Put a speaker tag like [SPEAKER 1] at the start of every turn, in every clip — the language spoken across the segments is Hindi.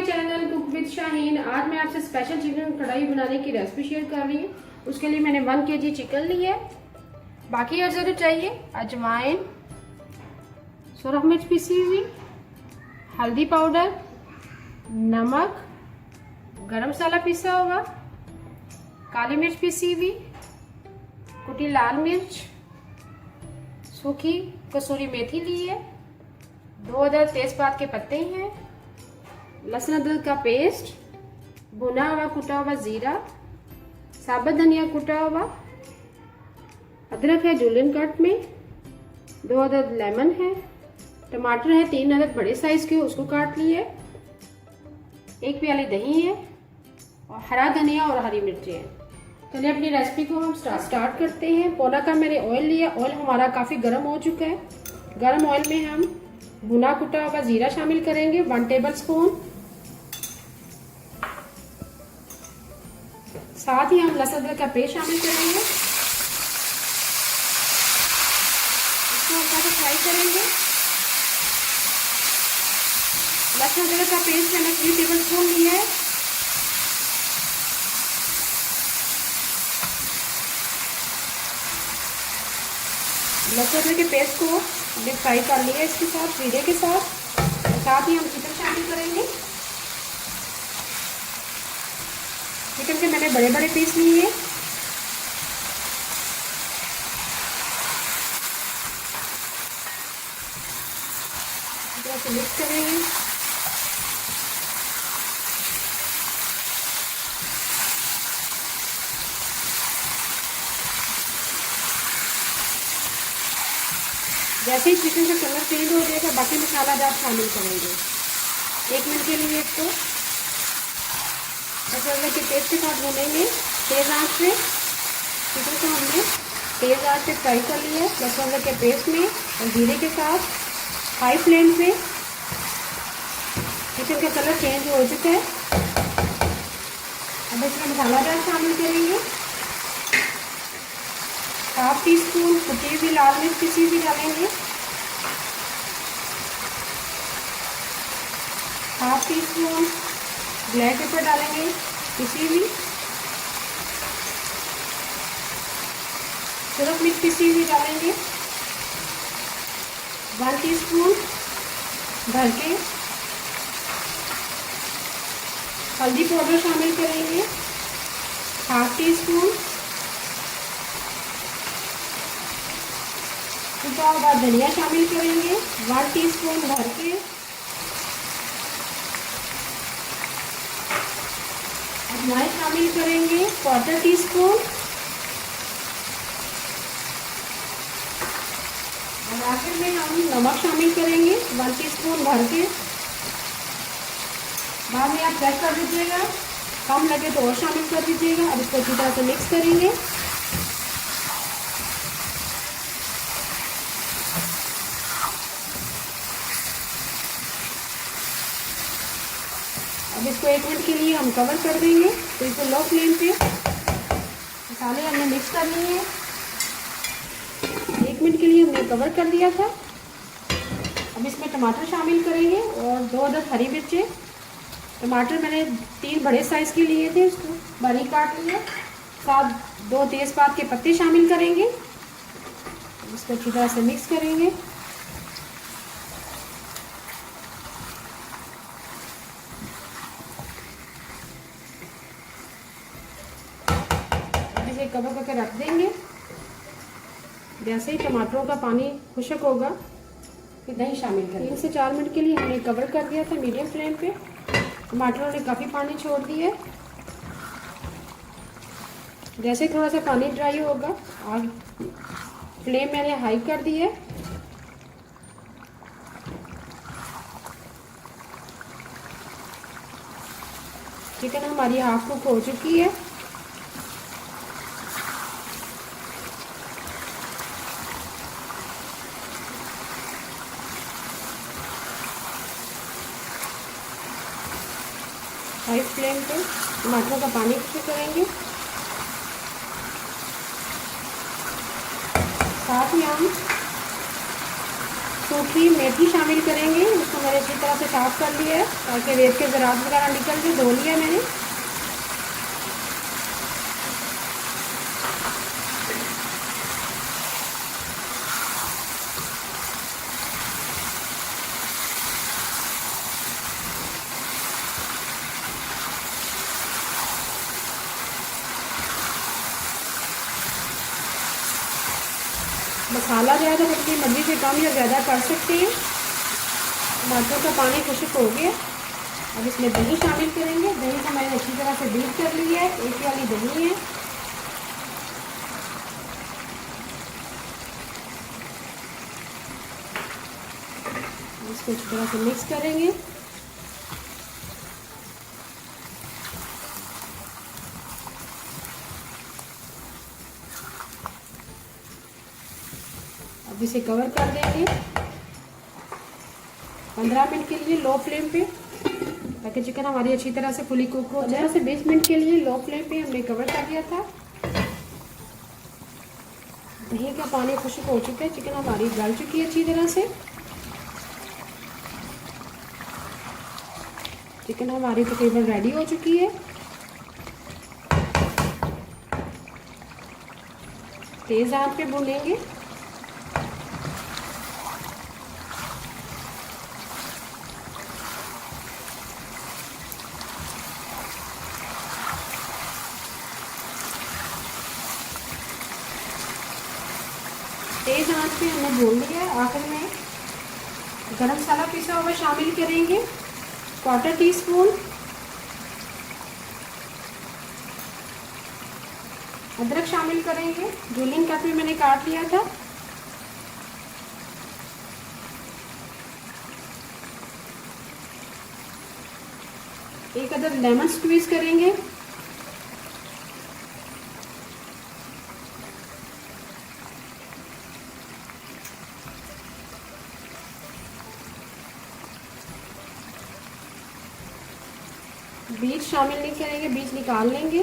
[SPEAKER 1] Channel cook with Shaheen. आज मैं आपसे स्पेशल चिकन कढ़ाई बनाने की रेसिपी शेयर कर रही हूँ। उसके लिए मैंने 1 kg चिकन ली है। बाकी अज्जा तो चाहिए अजवाइन, सुरख मिर्च पिसी हुई, हल्दी पाउडर, नमक, गरम मसाला पिसा हुआ, काली मिर्च पिसी हुई, कुटी लाल मिर्च, सूखी कसूरी मेथी ली है, 2 अदद तेजपात के पत्ते हैं, लहसुन अदरक का पेस्ट, भुना हुआ कुटा हुआ जीरा, साबुत धनिया कुटा हुआ, अदरक है जूलियन कट में, 2 अदद लेमन है, टमाटर है 3 अदद बड़े साइज के, उसको काट लिए, 1 प्याली दही है और हरा धनिया और हरी मिर्ची है। चलिए अपनी रेसिपी को हम स्टार्ट करते हैं। पौना का मैंने ऑयल लिया। ऑयल हमारा काफ़ी गर्म हो चुका है। गर्म ऑयल में हम भुना कुटा हुआ जीरा शामिल करेंगे 1 टेबल स्पून। साथ ही हम लहसुन अदरक का पेस्ट शामिल करेंगे। इसको हल्का सा फ्राई करेंगे। लहसुन अदरक का पेस्ट मैंने 3 टेबल स्पून लिया है। लहसुन अदरक के पेस्ट को हमने फ्राई कर लिया इसके साथ, जीरे के साथ ही हम चिकन शामिल करेंगे। चिकन के मैंने बड़े बड़े पीस लिए हैं। से मिक्स करेंगे। जैसे ही चिकन का कलर चेंज हो जाएगा बाकी मसाला आप शामिल करेंगे। 1 मिनट के लिए इसको मसाले के पेस्ट के साथ भूनेंगे तेज आंच पे। चिकन को हमने तेज आंच पे फ्राई कर लिया है मसाले के पेस्ट में और जीरे के साथ हाई फ्लेम पे। चिकन का कलर चेंज हो चुका है। अब इसमें मसाला शामिल करेंगे। 1/2 टीस्पून कुटी हुई लाल मिर्च पिसी हुई डालेंगे। 1/2 टीस्पून ब्लैक पेपर डालेंगे पिसी हुई। सुरख मिर्च पिसी हुई डालेंगे। 1 टीस्पून भर के हल्दी पाउडर शामिल करेंगे। 1/2 टीस्पून कुटा हुआ धनिया शामिल करेंगे। 1 टीस्पून भर के अजवाइन शामिल करेंगे। 1/4 टीस्पून और आखिर में हम नमक शामिल करेंगे 1 टीस्पून भर के। बाद में आप चेक कर दीजिएगा, कम लगे तो और शामिल कर दीजिएगा। अब इसको अच्छी तरह से मिक्स करेंगे। अब इसको 1 मिनट के लिए हम कवर कर देंगे। तो इसको लो फ्लेम पे मसाले हमने मिक्स कर लिए हैं। 1 मिनट के लिए हमने कवर कर दिया था। अब इसमें टमाटर शामिल करेंगे और 2 अदद हरी मिर्चें। टमाटर मैंने 3 बड़े साइज़ के लिए थे, उसको बारीक काट लिया। साथ 2 तेज़पात के पत्ते शामिल करेंगे। इसको अच्छी तरह से मिक्स करेंगे। इसे कवर करके रख देंगे। जैसे ही टमाटरों का पानी खुश्क होगा फिर दही शामिल करेंगे। 3 से 4 मिनट के लिए हमने कवर कर दिया था मीडियम फ्लेम पे। टमाटरों ने काफ़ी पानी छोड़ दिया है। जैसे थोड़ा सा पानी ड्राई होगा आग फ्लेम मैंने हाई कर दी है। चिकन हमारी हाफ कुक हो चुकी है। हाई फ्लेम पे टमाटरों का पानी खुश्क करेंगे। साथ ही हम सूखी मेथी शामिल करेंगे। उसको मैंने अच्छी तरह से साफ कर लिया है ताकि रेत के ज़रात वगैरह निकल के, धो लिया मैंने। मसाला जो है तो अपनी मर्जी से कम या ज़्यादा कर सकते हैं। टमाटर का पानी खुश्क हो गया। अब इसमें दही शामिल करेंगे। दही को मैंने अच्छी तरह से बीट कर लिया है, एक वाली दही है। इसको अच्छी तरह से मिक्स करेंगे। अब इसे कवर कर देंगे 15 मिनट के लिए लो फ्लेम पे, ताकि चिकन हमारी अच्छी तरह से फुली कुक हो जाए। 15 से 20 मिनट के लिए लो फ्लेम पे हमने कवर कर दिया था। दही का पानी खुश्क हो चुका है, चिकन हमारी गल चुकी है अच्छी तरह से। चिकन हमारी तकरीबन रेडी हो चुकी है। तेज आंच पे भूनेंगे। तेज आंच पे हमने भून लिया है। आखिर में गरम मसाला पिसा हुआ शामिल करेंगे, 1/4 टीस्पून। अदरक शामिल करेंगे, जूलियन कट में मैंने काट लिया था। एक अदद लेमन स्क्वीज करेंगे। बीज शामिल नहीं करेंगे, बीज निकाल लेंगे।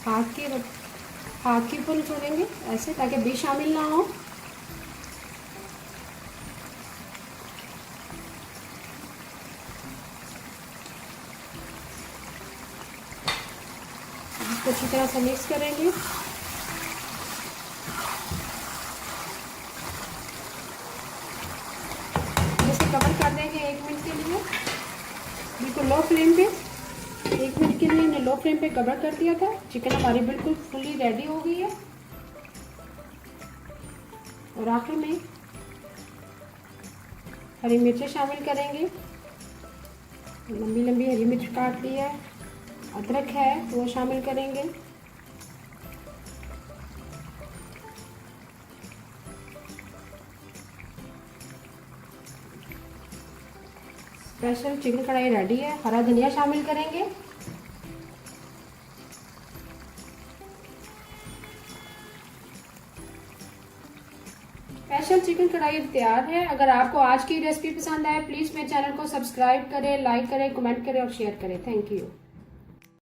[SPEAKER 1] हाथ की ऊपर छोड़ेंगे ऐसे, ताकि बीज शामिल ना हो। इसको अच्छी तरह से मिक्स करेंगे। इसे कवर कर देंगे 1 मिनट के लिए, बिल्कुल लो फ्लेम पे। 1 मिनट के लिए हमने लो फ्लेम पे कवर कर दिया था। चिकन हमारी बिल्कुल फुली रेडी हो गई है। और आखिर में हरी मिर्चें शामिल करेंगे। लंबी लंबी हरी मिर्च काट ली है। अदरक है वो शामिल करेंगे। स्पेशल चिकन कढ़ाई रेडी है। हरा धनिया शामिल करेंगे। स्पेशल चिकन कढ़ाई तैयार है। अगर आपको आज की रेसिपी पसंद आए, प्लीज़ मेरे चैनल को सब्सक्राइब करें, लाइक करें, कमेंट करें और शेयर करें। Thank you.